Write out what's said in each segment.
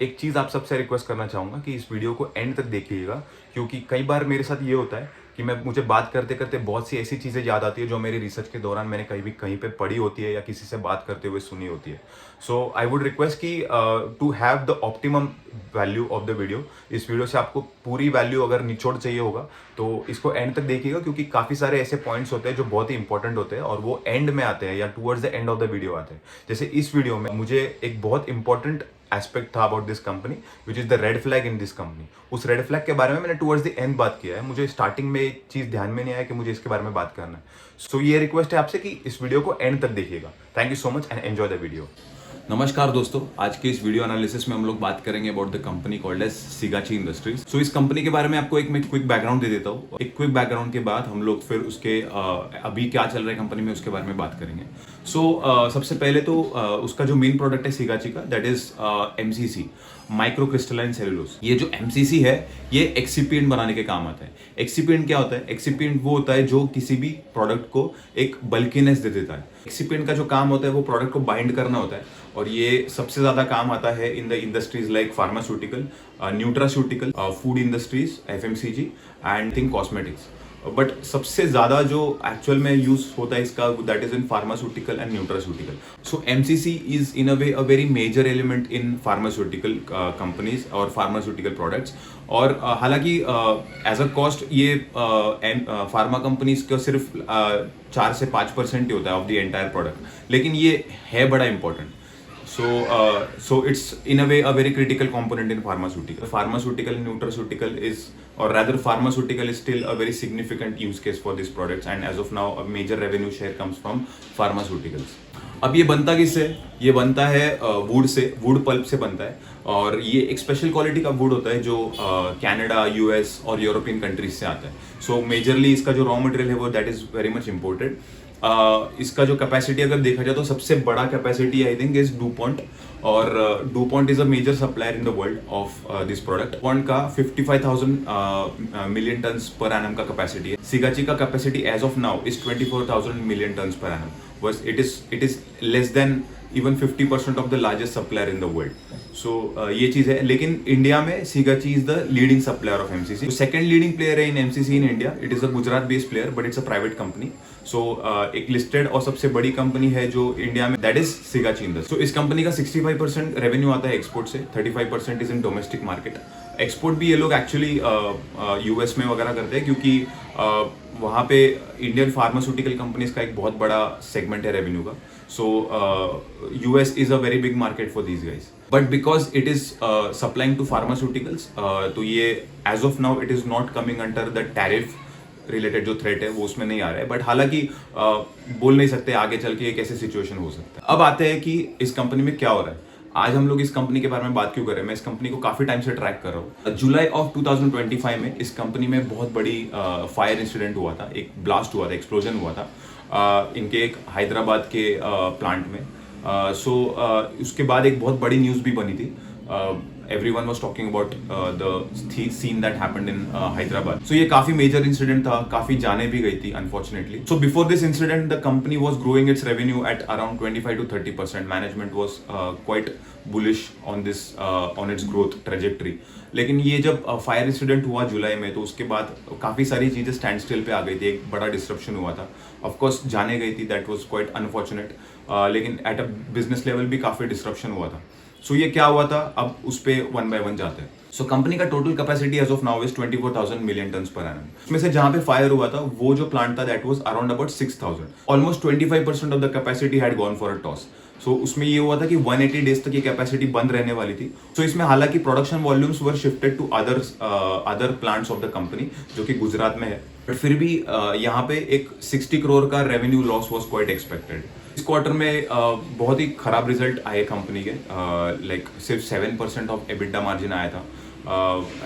एक चीज़ आप सबसे रिक्वेस्ट करना चाहूँगा कि इस वीडियो को एंड तक देखिएगा, क्योंकि कई बार मेरे साथ ये होता है कि मुझे बात करते-करते बहुत सी ऐसी चीज़ें याद आती है जो मेरी रिसर्च के दौरान मैंने कहीं पे पढ़ी होती है या किसी से बात करते हुए सुनी होती है। सो आई वुड रिक्वेस्ट कि to have the optimum value of the video, इस वीडियो से आपको पूरी वैल्यू अगर निचोड़ चाहिए होगा तो इसको एंड तक देखिएगा, क्योंकि काफ़ी सारे ऐसे पॉइंट्स होते हैं जो बहुत ही इंपॉर्टेंट होते हैं और वो एंड में आते हैं या towards the end of the video आते हैं। जैसे इस वीडियो में मुझे एक बहुत इंपॉर्टेंट एस्पेक्ट था about this company, which is the red flag in this company. उस रेड फ्लैग के बारे में मैंने टुवर्ड्स द एंड बात किया है। मुझे स्टार्टिंग में एक चीज ध्यान में नहीं आया कि मुझे इसके बारे में बात करना है। सो ये रिक्वेस्ट है आपसे कि इस वीडियो को एंड तक देखिएगा। Thank you so much and enjoy the video. नमस्कार दोस्तों, आज के इस वीडियो एनालिसिस में हम लोग बात करेंगे about the company called as Sigachi industries. So इस कंपनी के बारे में आपको मैं क्विक बैकग्राउंड दे देता हूँ। एक क्विक बैकग्राउंड के बाद हम लोग फिर उसके अभी क्या चल रहा है कंपनी में उसके बारे में बात करेंगे। सबसे पहले तो उसका जो मेन प्रोडक्ट है सिगाची का, that is MCC, micro crystalline cellulose. ये जो एमसीसी है ये एक्सिपिएंट बनाने के काम आता है। एक्सिपिएंट क्या होता है? एक्सिपिएंट वो होता है जो किसी भी प्रोडक्ट को एक बल्कीनेस दे देता है। एक्सिपिएंट का जो काम होता है वो प्रोडक्ट को बाइंड करना होता है, और ये सबसे ज्यादा काम आता है in the industries like pharmaceutical, nutraceutical, food industries, FMCG and think cosmetics. But सबसे ज्यादा जो एक्चुअल में यूज होता है इसका, that is in pharmaceutical and nutraceutical. So MCC is in a way a very major element in pharmaceutical companies और pharmaceutical products. और हालांकि एज अ कॉस्ट ये फार्मा कंपनीज का सिर्फ 4 से 5% ही होता है ऑफ द एंटायर प्रोडक्ट, लेकिन ये है बड़ा important. So it's in a way a very critical component in pharmaceutical. Pharmaceutical and nutraceutical is, or rather pharmaceutical is still a very significant use case for these products, and as of now a major revenue share comes from pharmaceuticals. अब ये बनता किससे? ये बनता है would say, wood pulp से बनता है, और ये एक स्पेशल क्वालिटी का वुड होता है जो कनाडा, यूएस और यूरोपियन कंट्रीज से आता है। सो मेजरली इसका जो रॉ मटेरियल है वो that is very much imported. इसका जो कैपेसिटी अगर देखा जाए तो सबसे बड़ा capacity I think is DuPont, और DuPont is a major supplier in the world of this product. DuPont का 55,000 मिलियन टन्स पर एनम का कैपेसिटी है। सिगाची का capacity as of now is 24,000 million tons per annum, बस it is less than even 50% of the largest supplier in the world. So ये चीज है, लेकिन India में Sigachi is the leading supplier of MCC. Second leading player है in MCC in India, it is a Gujarat based player but it's a private company. एक listed और सबसे बड़ी कंपनी है जो इंडिया में, दैट इज सिगाची इंडस्ट्री। इस कंपनी का 65% रेवेन्यू आता है एक्सपोर्ट से, 35% is in domestic market. Export भी ये लोग एक्चुअली यूएस में वगैरह करते हैं, क्योंकि वहाँ पे इंडियन फार्मास्यूटिकल कंपनीज का एक बहुत बड़ा सेगमेंट है रेवेन्यू का। So US is a very big market for these guys, but because it is supplying to pharmaceuticals, तो ये as of now it is not coming under the tariff related जो threat है वो उसमें नहीं आ रहा है। बट हालांकि बोल नहीं सकते आगे चल के कैसे सिचुएशन हो सकता है। अब आते हैं कि इस कंपनी में क्या हो रहा है। आज हम लोग इस कंपनी के बारे में बात क्यों कर रहे हैं? मैं इस कंपनी को काफी टाइम से ट्रैक कर रहा हूँ। जुलाई ऑफ 2025 में इस कंपनी में बहुत बड़ी फायर इंसिडेंट हुआ था, एक ब्लास्ट हुआ था, एक्सप्लोजन हुआ था इनके एक हैदराबाद के प्लांट में। उसके बाद एक बहुत बड़ी न्यूज भी बनी थी। Everyone was talking about the scene that happened in Hyderabad. So ये काफी major incident था, काफी जाने भी गई थी unfortunately. So before this incident, the company was growing its revenue at around 25 to 30%. Management was quite bullish on this on its growth trajectory. लेकिन ये जब फायर इंसिडेंट हुआ जुलाई में, तो उसके बाद काफ़ी सारी चीज़ें स्टैंड स्टिल पे आ गई थी, एक बड़ा डिस्ट्रप्शन हुआ था। ऑफकोर्स जाने गई थी, दैट वाज क्वाइट अनफॉर्चुनेट, लेकिन एट अ बिजनेस लेवल भी काफ़ी डिस्ट्रप्शन हुआ था। सो ये क्या हुआ था, अब उस पर वन बाय वन जाते हैं। सो कंपनी का total capacity as of now is 24,000 million tons per annum. उसमें से जहां पे फायर हुआ था वो जो प्लांट था that was around about 6,000। Almost 25% of the capacity had gone for a toss. So उसमें ये हुआ था कि 180 डेज तक ये कैपेसिटी बंद रहने वाली थी। सो इसमें हालांकि production volumes were shifted to other plants of the company जो कि गुजरात में है, बट फिर भी यहाँ पे एक 60 करोड़ का revenue loss was quite expected. इस क्वार्टर में बहुत ही खराब रिजल्ट आए कंपनी के, लाइक सिर्फ 7% ऑफ एबिटा मार्जिन आया था।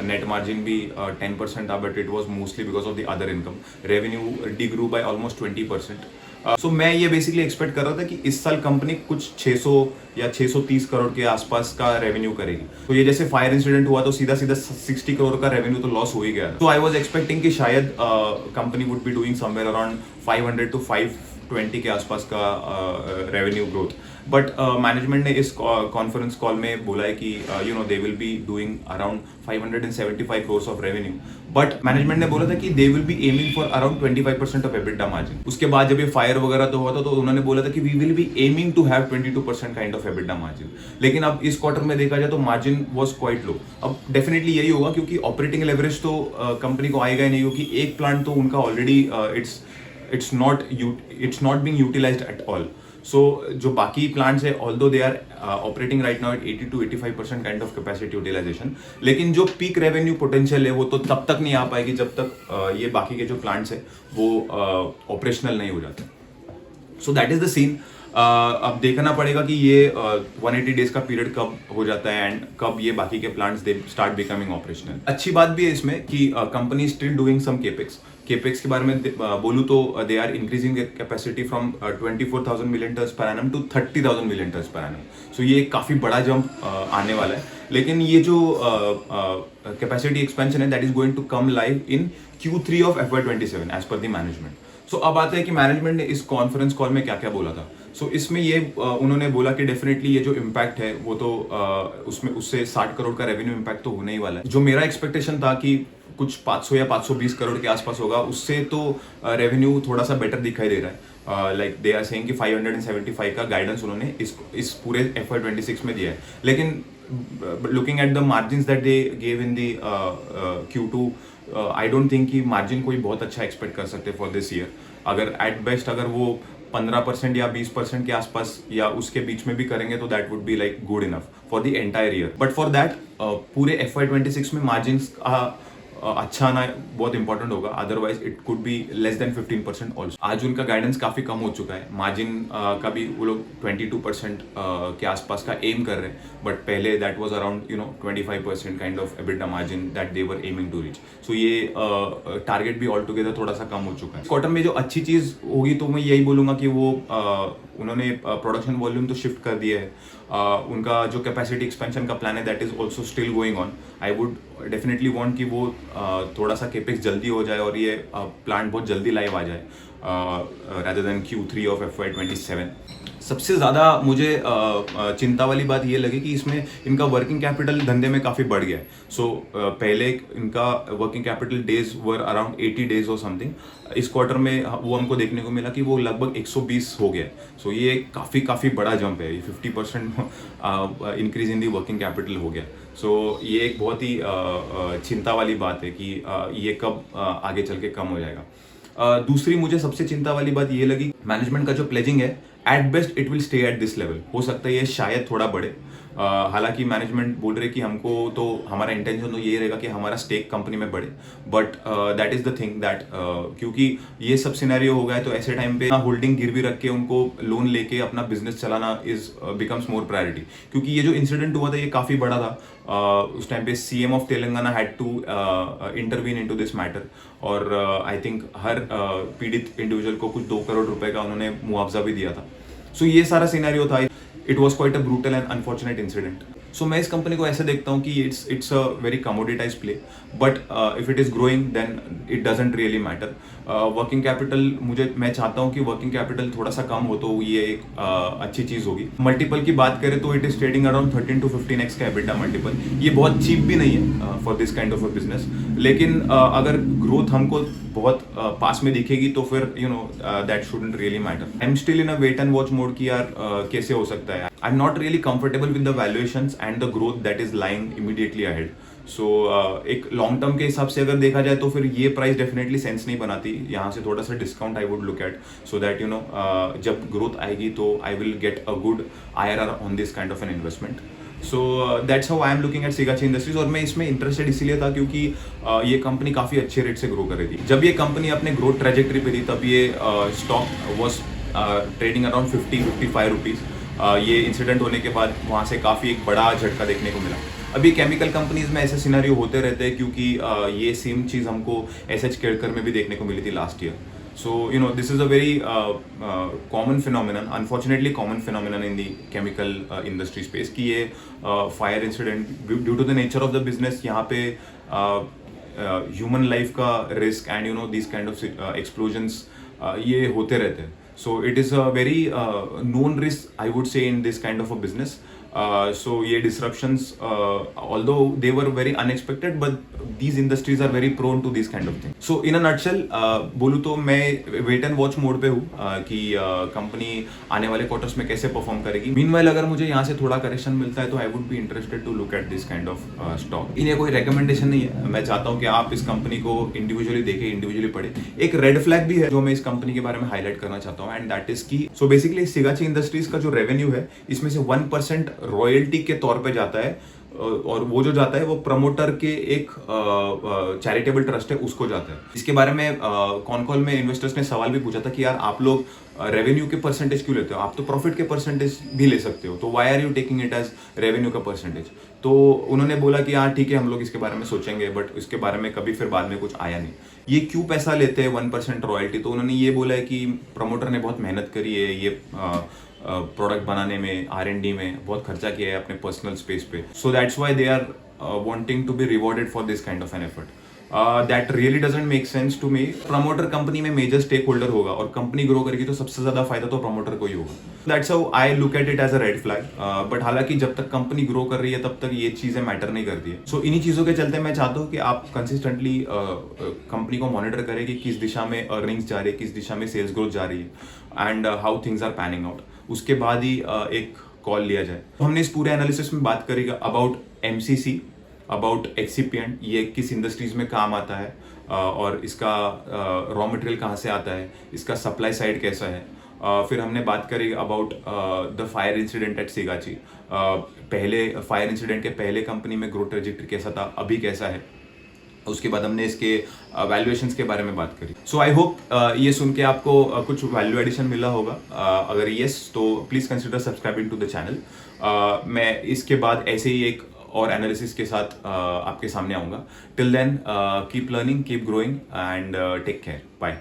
नेट मार्जिन भी 10% था, but it was mostly because of the other income. Revenue degrew by almost 20%। So मैं ये बेसिकली एक्सपेक्ट कर रहा था कि इस साल कंपनी कुछ 600 या 630 करोड़ के आसपास का रेवेन्यू करेगी। तो ये जैसे फायर इंसिडेंट हुआ तो सीधा 60 करोड़ का रेवेन्यू तो लॉस हो ही गया। तो आई वाज एक्सपेक्टिंग कि शायद company would be doing somewhere around 500 to 520 के आसपास का रेवेन्यू ग्रोथ, बट मैनेजमेंट ने इस कॉन्फ्रेंस कॉल में बोला है कि they will be doing around 575 crores of revenue, but management ने बोला था कि they will be aiming for around 25% of EBITDA margin. उसके बाद जब ये फायर वगैरह तो हुआ था तो उन्होंने बोला था कि we will be aiming to have 22% kind of EBITDA margin. लेकिन अब इस क्वार्टर में देखा जाए तो मार्जिन वाज क्वाइट लो। अब डेफिनेटली यही होगा क्योंकि ऑपरेटिंग लेवरेज तो कंपनी को आएगा ही नहीं, क्योंकि एक प्लांट तो उनका already it's not being utilized at all. So जो बाकी plants है, although they are operating right now at 80 to 85% kind of capacity utilization, लेकिन जो peak revenue potential है वो तो तब तक नहीं आ पाएगी जब तक ये बाकी के जो plants है वो operational नहीं हो जाते। So that is the scene. अब देखना पड़ेगा कि ये 180 डेज का पीरियड कब हो जाता है एंड कब ये बाकी के plants they start becoming operational. अच्छी बात भी है इसमें कि company still doing some capex के बारे में बोलूँ तो they are increasing capacity from 24,000 million tons per annum to 30,000 million tons per annum. So ये काफ़ी बड़ा जंप आने वाला है। लेकिन ये जो कैपेसिटी एक्सपेंशन है that is going to come live in Q3 of FY27 as per the management. So अब आते हैं कि मैनेजमेंट ने इस कॉन्फ्रेंस कॉल में क्या क्या बोला था। सो इसमें ये उन्होंने बोला कि डेफिनेटली ये जो इम्पैक्ट है वो तो उसमें उससे 60 करोड़ का रेवेन्यू इम्पैक्ट तो होने ही वाला है। जो मेरा एक्सपेक्टेशन था कि कुछ 500 या 520 करोड़ के आसपास होगा, उससे तो रेवेन्यू थोड़ा सा बेटर दिखाई दे रहा है। लाइक दे आर सेइंग कि 575 का गाइडेंस उन्होंने इस पूरे FY26 में दिया है। लेकिन looking at the margin that they gave in the Q2, I don't think कि मार्जिन कोई बहुत अच्छा एक्सपेक्ट कर सकते फॉर दिस ईयर। अगर एट बेस्ट अगर वो 15% या 20% के आसपास या उसके बीच में भी करेंगे तो that would be like good enough for the entire year. But for that पूरे FY26 में मार्जिन अच्छा आना बहुत इंपॉर्टेंट होगा, otherwise it could be less than 15% also. आज उनका गाइडेंस काफी कम हो चुका है, मार्जिन का भी वो लोग 22% के आसपास का एम कर रहे हैं, बट पहले that was around 25% kind of EBITDA margin that they were aiming to reach. So ये टारगेट भी ऑल टुगेदर थोड़ा सा कम हो चुका है। क्वार्टर में जो अच्छी चीज होगी तो मैं यही बोलूंगा कि वो उन्होंने प्रोडक्शन वॉल्यूम तो शिफ्ट कर दिया है। उनका जो कैपेसिटी एक्सपेंशन का प्लान है that is also still going on. I would definitely want कि वो थोड़ा सा केपेक्स जल्दी हो जाए और ये प्लांट बहुत जल्दी लाइव आ जाए rather than Q3 of FY27। सबसे ज़्यादा मुझे चिंता वाली बात ये लगी कि इसमें इनका वर्किंग कैपिटल धंधे में काफ़ी बढ़ गया है। सो पहले इनका working capital days were around 80 days और समथिंग, इस क्वार्टर में वो हमको देखने को मिला कि वो लगभग 120 हो गया। सो ये काफ़ी बड़ा जंप है, ये 50% increase in the working capital हो गया। सो ये एक बहुत ही चिंता वाली बात है कि ये कब आगे चल के कम हो जाएगा। दूसरी मुझे सबसे चिंता वाली बात ये लगी, मैनेजमेंट का जो प्लेजिंग है at best it will stay at this level. हो सकता है ये शायद थोड़ा बढ़े, हालांकि मैनेजमेंट बोल रहे कि हमको तो हमारा इंटेंशन तो ये रहेगा कि हमारा स्टेक कंपनी में बढ़े, but that is the thing that क्योंकि ये सब सिनेरियो हो गया है तो ऐसे टाइम पे होल्डिंग गिरवी रख के उनको लोन लेके अपना बिजनेस चलाना इज बिकम्स मोर प्रायोरिटी। क्योंकि ये जो इंसिडेंट हुआ था ये काफ़ी बड़ा था, उस टाइम पे CM of Telangana had to intervene into this matter और आई थिंक हर पीड़ित इंडिविजुअल को कुछ 2 करोड़ रुपए का उन्होंने मुआवजा भी दिया था। सो ये सारा सिनेरियो था, it was quite a brutal and unfortunate incident. So मैं इस कंपनी को ऐसे देखता हूँ कि it's a very commoditize play, but if it is growing then it doesn't really matter. Working capital मैं चाहता हूँ कि वर्किंग कैपिटल थोड़ा सा कम हो तो ये एक अच्छी चीज होगी। मल्टीपल की बात करें तो it is trading around 13 to 15x का एबिटा मल्टीपल। ये बहुत चीप भी नहीं है for this kind of a business, लेकिन अगर ग्रोथ हमको बहुत पास में दिखेगी तो फिर that shouldn't really matter. I am still in a wait and watch mode कि यार कैसे हो सकता है। I am not really comfortable with the valuations and the growth that is lying immediately ahead. So एक लॉन्ग टर्म के हिसाब से अगर देखा जाए तो फिर ये प्राइस डेफिनेटली सेंस नहीं बनाती। यहाँ से थोड़ा सा discount I would look at so that जब ग्रोथ आएगी तो I will get a good IRR on this kind of an investment. So that's how I am looking at Sigachi industries. और मैं इसमें इंटरेस्टेड इसीलिए था क्योंकि ये कंपनी काफ़ी अच्छे रेट से ग्रो कर रही थी। जब ये कंपनी अपने ग्रोथ ट्रेजेक्टरी पे थी तब ये stock was trading around 50-55 rupees. ये इंसिडेंट होने के बाद वहाँ से काफ़ी एक बड़ा झटका देखने को मिला। अभी केमिकल कंपनीज में ऐसे सिनेरियो होते रहते हैं क्योंकि ये सेम चीज़ हमको SH केड़कर में भी देखने को मिली थी last year. So this is a very common phenomenon, unfortunately common phenomenon in the chemical industry space कि ये fire incident due to the nature of the business यहाँ पे human life का risk and these kind of explosions ये होते रहते हैं। So it is a very known risk, I would say, in this kind of a business. So ये disruptions, although they were very unexpected, but these industries are very prone to these kind of things. So in a nutshell, बोलूँ तो मैं wait and watch mode पे हूँ कि company आने वाले quarters में कैसे परफॉर्म करेगी. Meanwhile अगर मुझे यहाँ से थोड़ा करेक्शन मिलता है तो I would be interested to look at this kind of stock. इन्हें कोई रिकमेंडेशन नहीं है, मैं चाहता हूँ कि आप इस कंपनी को इंडिविजुअली देखें, इंडिविजुअली पढ़ें. एक रेड फ्लैग भी है जो मैं इस कंपनी के बारे में हाईलाइट करना चाहता हूँ, एंड दैट इज की सो बेसिकली सिगाची इंडस्ट्रीज का जो रेवेन्यू है इसमें से 1% रॉयल्टी के तौर पे जाता है, और वो जो जाता है वो प्रमोटर के एक चैरिटेबल ट्रस्ट है उसको जाता है. इसके बारे में कॉन कॉल में इन्वेस्टर्स ने सवाल भी पूछा था कि यार आप लोग रेवेन्यू के परसेंटेज क्यों लेते हो, आप तो प्रॉफिट के परसेंटेज भी ले सकते हो, तो why are you taking it as revenue का परसेंटेज. तो उन्होंने बोला कि हाँ ठीक है हम लोग इसके बारे में सोचेंगे, बट इसके बारे में कभी फिर बाद में कुछ आया नहीं. ये क्यों पैसा लेते हैं 1% रॉयल्टी, तो उन्होंने ये बोला है कि प्रमोटर ने बहुत मेहनत करी है, ये प्रोडक्ट बनाने में, R&D में बहुत खर्चा किया है अपने पर्सनल स्पेस पे. So that's why they are wanting to be rewarded for this kind of an effort. That really doesn't make sense to me. Promoter company में मेजर स्टेक होल्डर होगा और कंपनी ग्रो करेगी तो सबसे ज्यादा फायदा तो प्रमोटर को ही होगा. That's how I look at it as a red flag. But हालांकि जब तक कंपनी ग्रो कर रही है तब तक ये चीजें मैटर नहीं करती है. सो इन्हीं चीजों के चलते मैं चाहता हूँ कि आप कंसिस्टेंटली कंपनी को मॉनिटर करें कि किस दिशा में अर्निंग्स जा रही है, किस दिशा में सेल्स ग्रोथ जा रही है, and how things are panning out. उसके बाद ही एक कॉल लिया जाए. हमने इस पूरे एनालिसिस में बात करेगा अबाउट MCC, अबाउट एक्सिपिएंट, ये किस इंडस्ट्रीज में काम आता है, और इसका रॉ मटेरियल कहाँ से आता है, इसका सप्लाई साइड कैसा है. फिर हमने बात करी about the fire incident at Sigachi. पहले फायर इंसिडेंट के पहले कंपनी में ग्रोथ ट्रेजेक्टरी कैसा था, अभी कैसा है. उसके बाद हमने इसके वैल्यूएशंस के बारे में बात करी. सो आई होप ये सुन के आपको कुछ वैल्यू एडिशन मिला होगा. अगर यस तो please consider subscribing to the channel. मैं इसके बाद ऐसे ही एक और एनालिसिस के साथ आपके सामने आऊँगा. Till then keep learning, keep growing, and take care. Bye.